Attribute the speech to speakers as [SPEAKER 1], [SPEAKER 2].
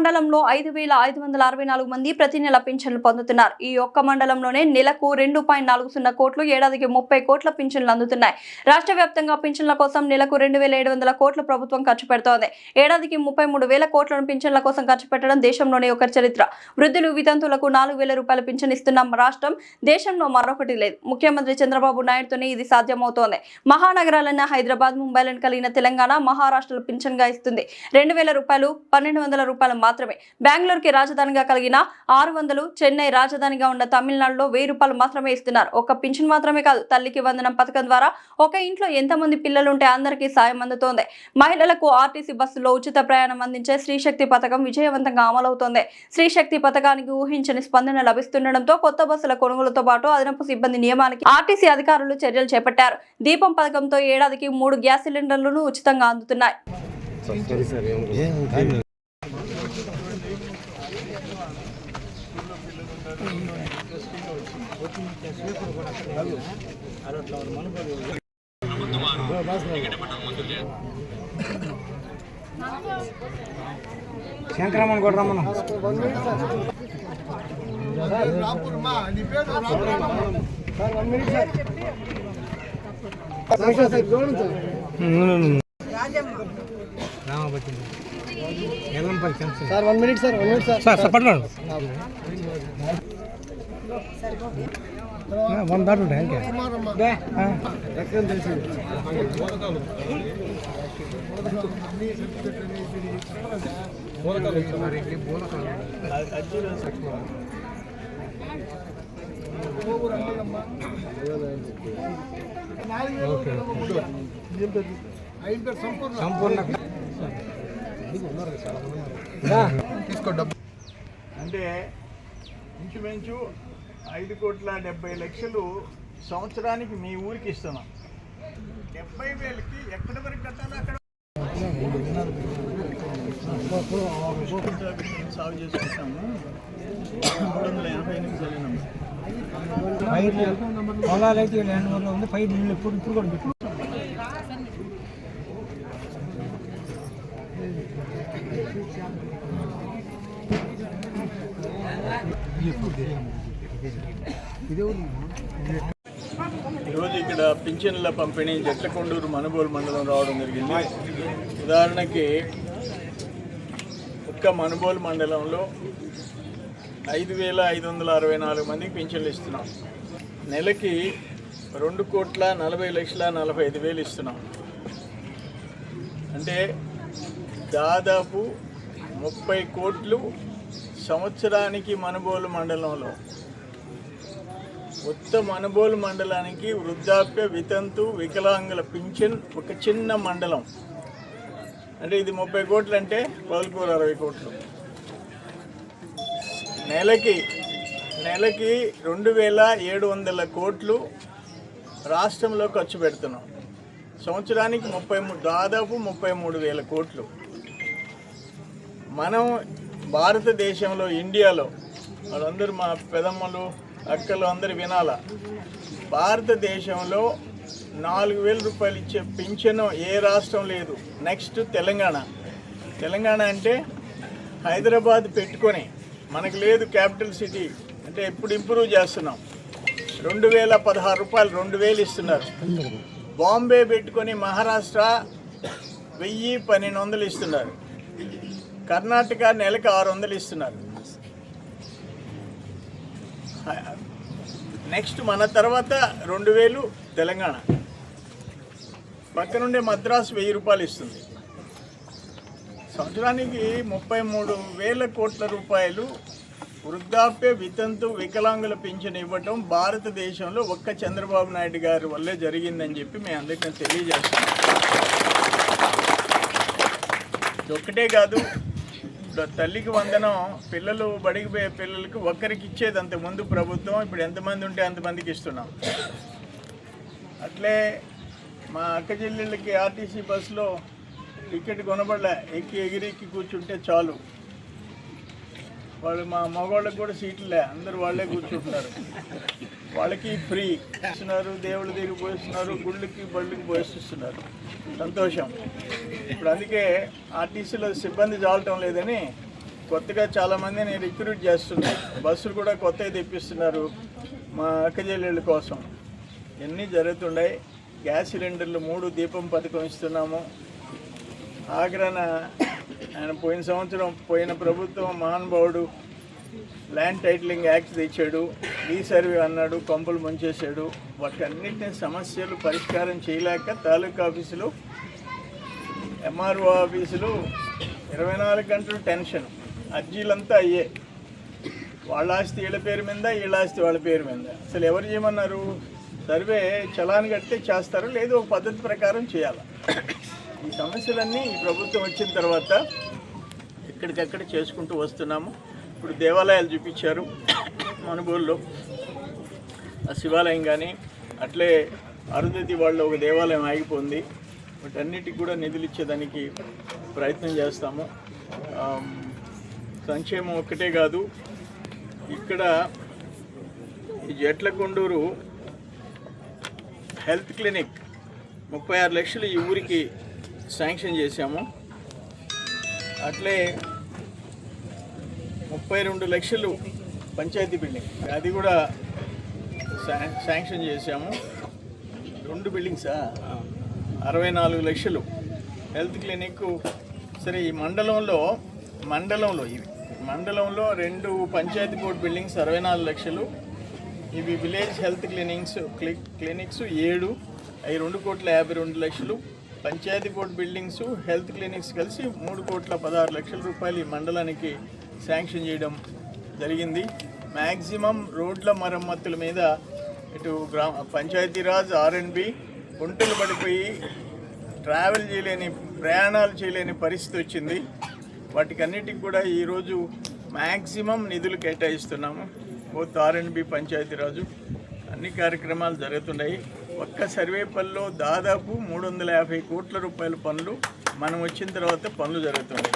[SPEAKER 1] మండలంలో 5,564 మంది ప్రతి నెల పింఛన్లు పొందుతున్నారు. ఈ ఒక్క మండలంలోనే నెలకు 2.40 కోట్లు, ఏడాదికి 30 కోట్ల పింఛన్లు అందుతున్నాయి. రాష్ట్ర వ్యాప్తంగా పింఛన్ల కోసం నెలకు 2,700 కోట్లు ప్రభుత్వం ఖర్చు పెడుతోంది. ఏడాదికి 33,000 కోట్లను పింఛన్ల కోసం ఖర్చు పెట్టడం దేశంలోనే ఒక చరిత్ర. వృద్ధులు, వితంతువులకు 4,000 రూపాయల పింఛన్ ఇస్తున్న రాష్ట్రం దేశంలో మరొకటి లేదు. ముఖ్యమంత్రి చంద్రబాబు నాయుడుతోనే ఇది సాధ్యమవుతోంది. మహానగరాలైన హైదరాబాద్, ముంబైలను కలిగిన తెలంగాణ, మహారాష్ట్రలో పింఛన్ గా ఇస్తుంది 2,000 రూపాయలు, 1,200 రూపాయలు మాత్రమే. బెంగళూరుకి రాజధానిగా కలిగిన 600, చెన్నై రాజధానిగా ఉన్న తమిళనాడులో 1,000 రూపాయలు మాత్రమే ఇస్తున్నారు. ఒక పింఛన్ మాత్రమే కాదు, తల్లికి వందనం పథకం ద్వారా ఒక ఇంట్లో ఎంతమంది పిల్లలుంటే అందరికీ సాయం అందుతోంది. మహిళలకు ఆర్టీసీ బస్సులో ఉచిత ప్రయాణం అందించే శ్రీశక్తి పథకం విజయవంతంగా అమలవుతోంది. శ్రీశక్తి పథకానికి ఊహించని స్పందన లభిస్తుండటంతో కొత్త బస్సుల కొనుగోలుతో పాటు అదనపు సిబ్బంది నియమానికి ఆర్టీసీ అధికారులు చర్యలు చేపట్టారు. దీపం పథకంతో ఏడాదికి 3 గ్యాస్ సిలిండర్లను ఉచితంగా అందుతున్నాయి.
[SPEAKER 2] శంకరమ్మని కూడా రమ్మను. Sir 1 minute sir, 1 minute sir. Sir పట్టుకోండి. 1 దాటు ఉంటాయి ఇంకా. సంపూర్ణ
[SPEAKER 3] అంటే ఇంచుమించు 5,70,00,000 సంవత్సరానికి మీ ఊరికి ఇస్తున్నాం. 70,000కి ఎక్కడి వరకు కట్టాలి? అక్కడ సాగు చేసుకుంటాము. 388 చదివినాము.
[SPEAKER 2] పొలాలు అయితే ల్యాండ్ ఉంది. పైరు ఇప్పుడు కూడా పెట్టు.
[SPEAKER 3] ఈరోజు ఇక్కడ పింఛన్ల పంపిణీ జట్లకొండూరు మనుబోలు మండలం రావడం జరిగింది. ఉదాహరణకి ఒక్క మనుబోలు మండలంలో 5,564 మందికి పింఛన్లు ఇస్తున్నాం. నెలకి 2,40,45,000 ఇస్తున్నాం. అంటే దాదాపు 30 కోట్లు సంవత్సరానికి మనుబోలు మండలంలో. మొత్తం మనుబోలు మండలానికి వృద్ధాప్య, వితంతు, వికలాంగుల పింఛన్ ఒక చిన్న మండలం. అంటే ఇది 30 కోట్లు అంటే 60 కోట్లు. నెలకి 2,700 కోట్లు రాష్ట్రంలో ఖర్చు పెడుతున్నాం. సంవత్సరానికి దాదాపు 33,000 కోట్లు. మనం భారతదేశంలో, ఇండియాలో, వాళ్ళందరూ మా పెదమ్మలు, అక్కలు అందరూ వినాలా, భారతదేశంలో 4,000 రూపాయలు ఇచ్చే పింఛను ఏ రాష్ట్రం లేదు. నెక్స్ట్ తెలంగాణ అంటే హైదరాబాద్ పెట్టుకొని మనకు లేదు, క్యాపిటల్ సిటీ అంటే ఎప్పుడు ఇంప్రూవ్ చేస్తున్నాం. 2,016 రూపాయలు 2,000 ఇస్తున్నారు. బాంబే పెట్టుకొని మహారాష్ట్ర 1,000-1,200 ఇస్తున్నారు. కర్ణాటక నెలకు 600 ఇస్తున్నారు. నెక్స్ట్ మన తర్వాత 2,000 తెలంగాణ. పక్కనుండే మద్రాసు 1,000 రూపాయలు ఇస్తుంది. సంవత్సరానికి 33,000 కోట్ల రూపాయలు వృద్ధాప్య, వితంతు, వికలాంగుల పింఛన్ ఇవ్వటం భారతదేశంలో ఒక్క చంద్రబాబు నాయుడు గారి వల్లే జరిగిందని చెప్పి మేము అందరికీ తెలియజేస్తున్నాం. ఒక్కటే కాదు, తల్లికి వందనం, పిల్లలు బడికి పోయే పిల్లలకి ఒక్కరికి ఇచ్చేది అంత ముందు ప్రభుత్వం. ఇప్పుడు ఎంతమంది ఉంటే అంతమందికి ఇస్తున్నాం. అట్లే మా అక్క చెల్లెళ్ళకి ఆర్టీసీ బస్సులో టికెట్ కొనబడలే, ఎగిరెక్కి కూర్చుంటే చాలు. వాళ్ళు మా మగవాళ్ళకి కూడా సీట్లే, అందరూ వాళ్ళే కూర్చుంటున్నారు. వాళ్ళకి ఫ్రీ ఇస్తున్నారు, దేవుళ్ళ దగ్గరికి పోయిస్తున్నారు, గుళ్ళకి బళ్ళకి పోయిస్తున్నారు. సంతోషం. ఇప్పుడు అందుకే ఆర్టీసీలో సిబ్బంది చాలటం లేదని కొత్తగా చాలామందిని రిక్రూట్ చేస్తున్నారు. బస్సులు కూడా కొత్తవి తెప్పిస్తున్నారు మా అక్కచెల్లెళ్ళ కోసం. ఇవన్నీ జరుగుతున్నాయి. గ్యాస్ సిలిండర్లు 3 దీపం పథకం ఇస్తున్నాము. ఆగ్రహణ ఆయన పోయిన సంవత్సరం పోయిన ప్రభుత్వం మహానుభావుడు ల్యాండ్ టైటిలింగ్ యాక్ట్ తెచ్చాడు, రీసర్వే అన్నాడు, కొంపలు ముంచేశాడు. వాటన్నిటిని సమస్యలు పరిష్కారం చేయలేక తాలూకా ఆఫీసులు ఎంఆర్ఓ ఆఫీసులు 24 గంటలు టెన్షన్. అర్జీలంతా అయ్యే వాళ్ళ ఆస్తి వీళ్ళ పేరు మీద, వీళ్ళ ఆస్తి వాళ్ళ పేరు మీద. అసలు ఎవరు చేయమన్నారు? సర్వే చలాన్ కడితే చేస్తారు, లేదు ఒక పద్ధతి ప్రకారం చేయాలి. ఈ సమస్యలన్నీ ఈ ప్రభుత్వం వచ్చిన తర్వాత ఎక్కడికక్కడ చేసుకుంటూ వస్తున్నాము. ఇప్పుడు దేవాలయాలు చూపించారు మనుబోల్లో, ఆ శివాలయం కానీ అట్లే అరుంధతి వాళ్ళు ఒక దేవాలయం ఆగిపోయింది. వీటన్నిటికి కూడా నిధులు ఇచ్చేదానికి ప్రయత్నం చేస్తాము. సంక్షేమం ఒక్కటే కాదు, ఇక్కడ ఈ జట్లకొండూరు హెల్త్ క్లినిక్ 36 లక్షలు ఈ ఊరికి శాంక్షన్ చేశాము. అట్లే 32 లక్షలు పంచాయతీ బిల్డింగ్, అది కూడా శాంక్షన్ చేశాము. 2 బిల్డింగ్సా 64 లక్షలు హెల్త్ క్లినిక్. సరే, ఈ మండలంలో 2 పంచాయతీ బోర్డు బిల్డింగ్స్ 64 లక్షలు. ఇవి విలేజ్ హెల్త్ క్లినిక్స్ 7, అవి 2,52,00,000. Panchayati board buildings health clinics కలిసి 3,16 లక్షల రూపాయలు ఈ మండలానికి శాంక్షన్ చేయడం జరిగింది. మ్యాక్సిమం రోడ్ల మరమ్మతుల మీద ఇటు పంచాయతీరాజ్ R&B గుంటలు పడిపోయి ట్రావెల్ చేయలేని, ప్రయాణాలు చేయలేని పరిస్థితి వచ్చింది. వాటికన్నిటికి కూడా ఈరోజు మ్యాక్సిమం నిధులు కేటాయిస్తున్నాము. బోత్ R&B పంచాయతీరాజు అన్ని కార్యక్రమాలు జరుగుతున్నాయి. ఒక్క సర్వేపల్లిలో దాదాపు 350 కోట్ల రూపాయల పనులు మనం వచ్చిన తర్వాత పనులు జరుగుతున్నాయి.